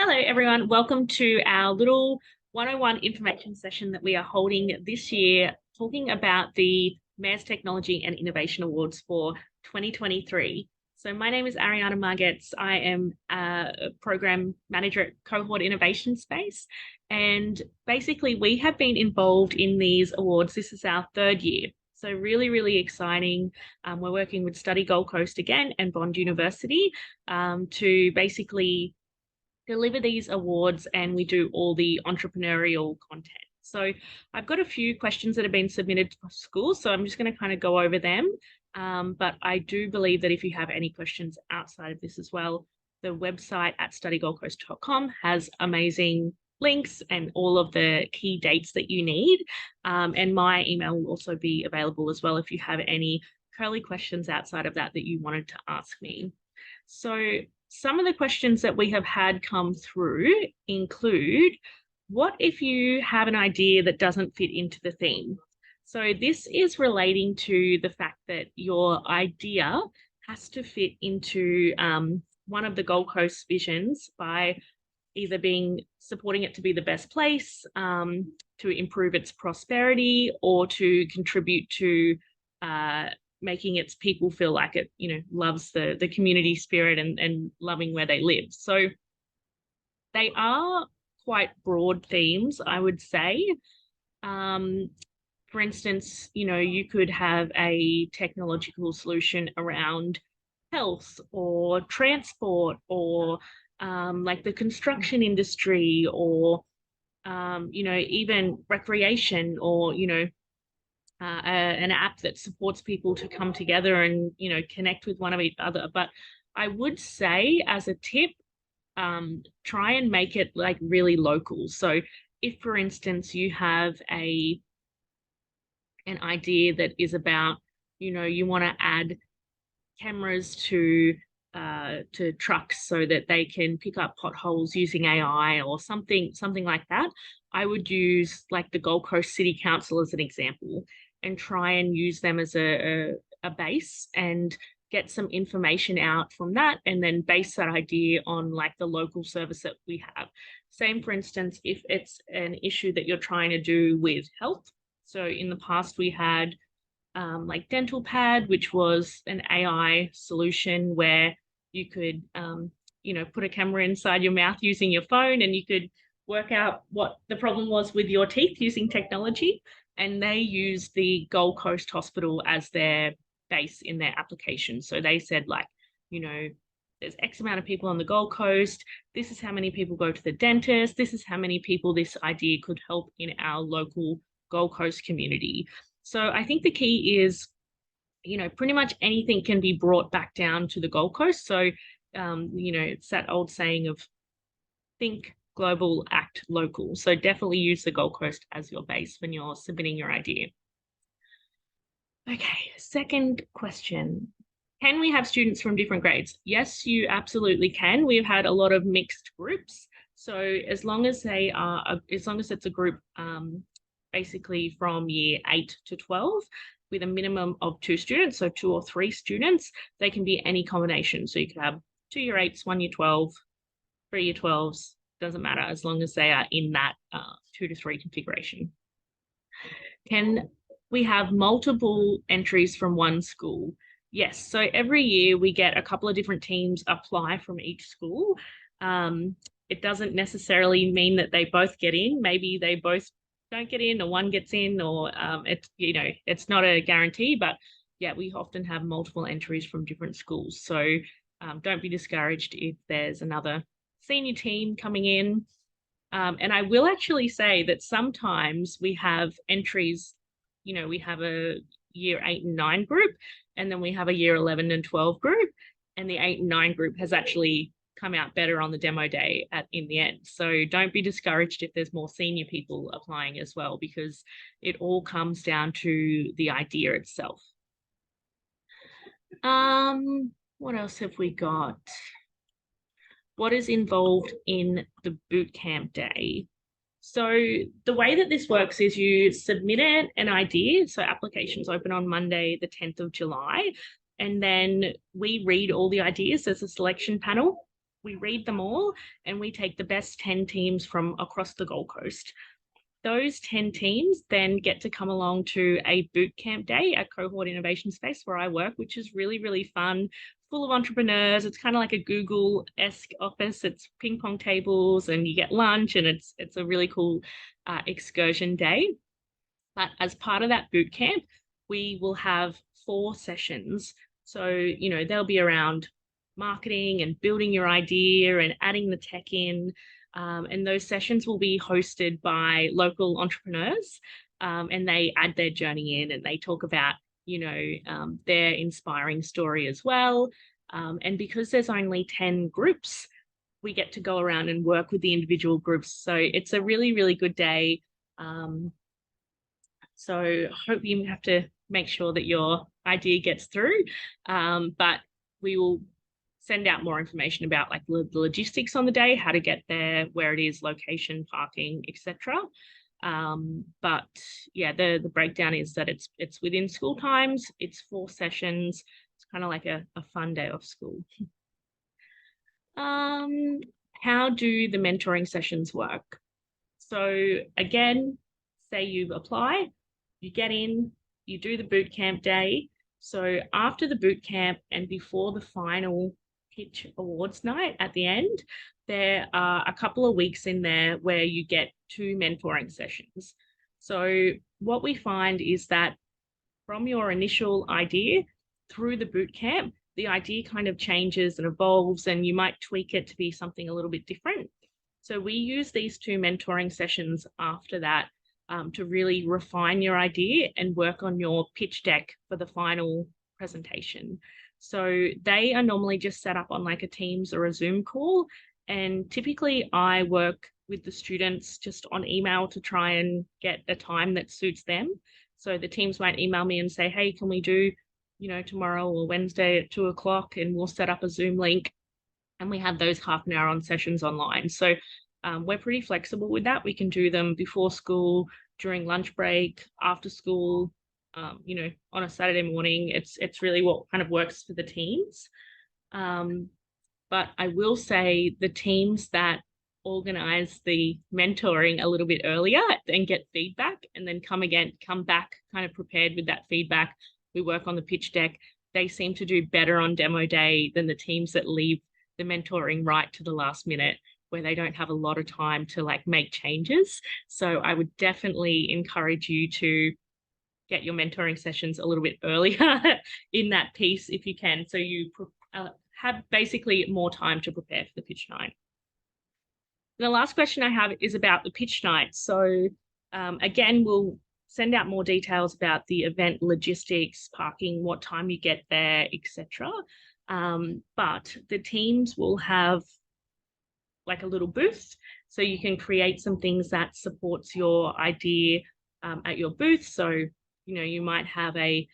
Hello, everyone. Welcome to our little 101 information session that we are holding this year, talking about the Mayor's Technology and Innovation Awards for 2023. So my name is Ariana Margetts. I am a program manager at Cohort Innovation Space. And basically, we have been involved in these awards. This is our third year. So really, really exciting. We're working with Study Gold Coast again and Bond University to basically deliver these awards, and we do all the entrepreneurial content. So I've got a few questions that have been submitted to schools, so I'm just going to kind of go over them. But I do believe that if you have any questions outside of this as well, the website at studygoldcoast.com has amazing links and all of the key dates that you need. And my email will also be available as well if you have any curly questions outside of that you wanted to ask me. So some of the questions that we have had come through include, what if you have an idea that doesn't fit into the theme? So this is relating to the fact that your idea has to fit into one of the Gold Coast visions by either supporting it to be the best place, to improve its prosperity, or to contribute to making its people feel like it, loves the community spirit and loving where they live. So they are quite broad themes, I would say. For instance, you could have a technological solution around health or transport or like the construction industry or, even recreation or, an app that supports people to come together and connect with one of each other. But I would say, as a tip, try and make it like really local. So if, for instance, you have an idea that is about, you want to add cameras to trucks so that they can pick up potholes using AI or something like that, I would use like the Gold Coast City Council as an example and try and use them as a base and get some information out from that, and then base that idea on like the local service that we have. Same, for instance, if it's an issue that you're trying to do with health. So in the past, we had like Dental Pad, which was an AI solution where you could, put a camera inside your mouth using your phone, and you could work out what the problem was with your teeth using technology. And they used the Gold Coast Hospital as their base in their application. So they said, like, there's X amount of people on the Gold Coast. This is how many people go to the dentist. This is how many people this idea could help in our local Gold Coast community. So I think the key is, pretty much anything can be brought back down to the Gold Coast. So, it's that old saying of think global, act local. So definitely use the Gold Coast as your base when you're submitting your idea. Okay, second question. Can we have students from different grades? Yes, you absolutely can. We've had a lot of mixed groups. So as long as it's a group basically from year 8 to 12 with a minimum of 2 students, so 2 or 3 students, they can be any combination. So you could have 2 year 8s, 1 year 12, 3 year 12s, doesn't matter, as long as they are in that 2 to 3 configuration. Can we have multiple entries from one school? Yes, so every year we get a couple of different teams apply from each school. It doesn't necessarily mean that they both get in. Maybe they both don't get in, or one gets in, or it's not a guarantee. But yeah, we often have multiple entries from different schools. So don't be discouraged if there's another senior team coming in. And I will actually say that sometimes we have entries, we have a year 8 and 9 group, and then we have a year 11 and 12 group, and the 8 and 9 group has actually come out better on the demo day in the end. So don't be discouraged if there's more senior people applying as well, because it all comes down to the idea itself. What else have we got? What is involved in the bootcamp day? So the way that this works is you submit an idea. So applications open on Monday, the 10th of July. And then we read all the ideas. There's a selection panel. we read them all and we take the best 10 teams from across the Gold Coast. Those 10 teams then get to come along to a boot camp day at Cohort Innovation Space where I work, which is really, really fun, full of entrepreneurs. It's kind of like a Google-esque office. It's ping pong tables and you get lunch, and it's a really cool excursion day. But as part of that boot camp, we will have 4 sessions. So, you know, they'll be around marketing and building your idea and adding the tech in. And those sessions will be hosted by local entrepreneurs, and they add their journey in and they talk about, you know, their inspiring story as well. And because there's only 10 groups, we get to go around and work with the individual groups. So it's a really, really good day. So hope you have to make sure that your idea gets through. But we will send out more information about like the logistics on the day, how to get there, where it is, location, parking, etc. But yeah, the breakdown is that it's within school times, it's 4 sessions. It's kind of like a fun day off school. How do the mentoring sessions work? So again, say you apply, you get in, you do the boot camp day. So after the boot camp and before the final pitch awards night at the end, there are a couple of weeks in there where you get 2 mentoring sessions. So what we find is that from your initial idea through the boot camp, the idea kind of changes and evolves, and you might tweak it to be something a little bit different. So we use these 2 mentoring sessions after that to really refine your idea and work on your pitch deck for the final presentation. So they are normally just set up on like a Teams or a Zoom call. And typically I work with the students just on email to try and get a time that suits them. So the teams might email me and say, hey, can we do, you know, tomorrow or Wednesday at 2 o'clock, and we'll set up a Zoom link. And we have those half an hour on sessions online. So we're pretty flexible with that. We can do them before school, during lunch break, after school, you know, on a Saturday morning. It's really what kind of works for the teams. But I will say the teams that organize the mentoring a little bit earlier and get feedback and then come back kind of prepared with that feedback. We work on the pitch deck. They seem to do better on demo day than the teams that leave the mentoring right to the last minute, where they don't have a lot of time to like make changes. So I would definitely encourage you to get your mentoring sessions a little bit earlier in that piece if you can. So you have basically more time to prepare for the pitch night. And the last question I have is about the pitch night. So again, we'll send out more details about the event logistics, parking, what time you get there, etc. But the teams will have like a little booth, so you can create some things that supports your idea at your booth. So, you know, you might have a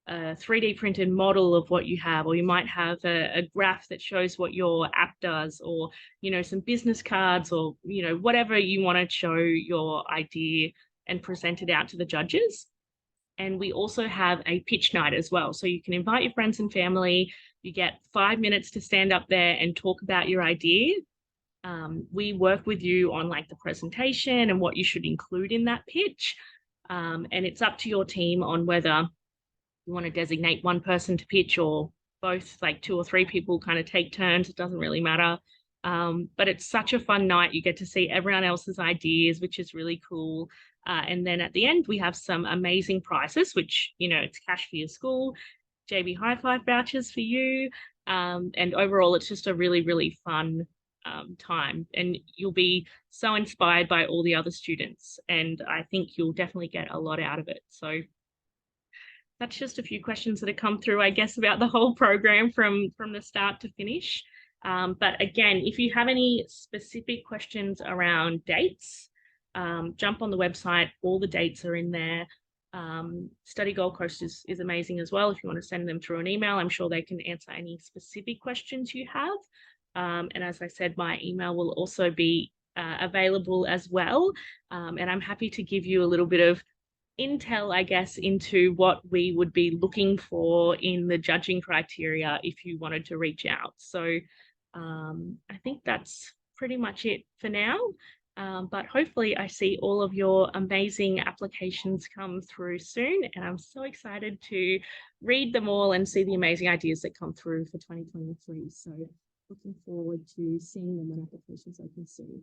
3D printed model of what you have, or you might have a graph that shows what your app does, or, you know, some business cards, or, you know, whatever you want to show your idea and present it out to the judges. And we also have a pitch night as well. So you can invite your friends and family. You get 5 minutes to stand up there and talk about your idea. We work with you on like the presentation and what you should include in that pitch. And it's up to your team on whether you want to designate one person to pitch or both, like 2 or 3 people kind of take turns. It doesn't really matter. But it's such a fun night. You get to see everyone else's ideas, which is really cool. And then at the end, we have some amazing prizes, which, you know, it's cash for your school, JB Hi-Fi vouchers for you. And overall, it's just a really, really fun time, and you'll be so inspired by all the other students, and I think you'll definitely get a lot out of it. So that's just a few questions that have come through, I guess, about the whole program from the start to finish. But again, if you have any specific questions around dates, jump on the website. All the dates are in there. Study Gold Coast is amazing as well. If you want to send them through an email, I'm sure they can answer any specific questions you have. And as I said, my email will also be available as well. And I'm happy to give you a little bit of intel, I guess, into what we would be looking for in the judging criteria if you wanted to reach out. So I think that's pretty much it for now. But hopefully I see all of your amazing applications come through soon. And I'm so excited to read them all and see the amazing ideas that come through for 2023. So looking forward to seeing them when applications open soon.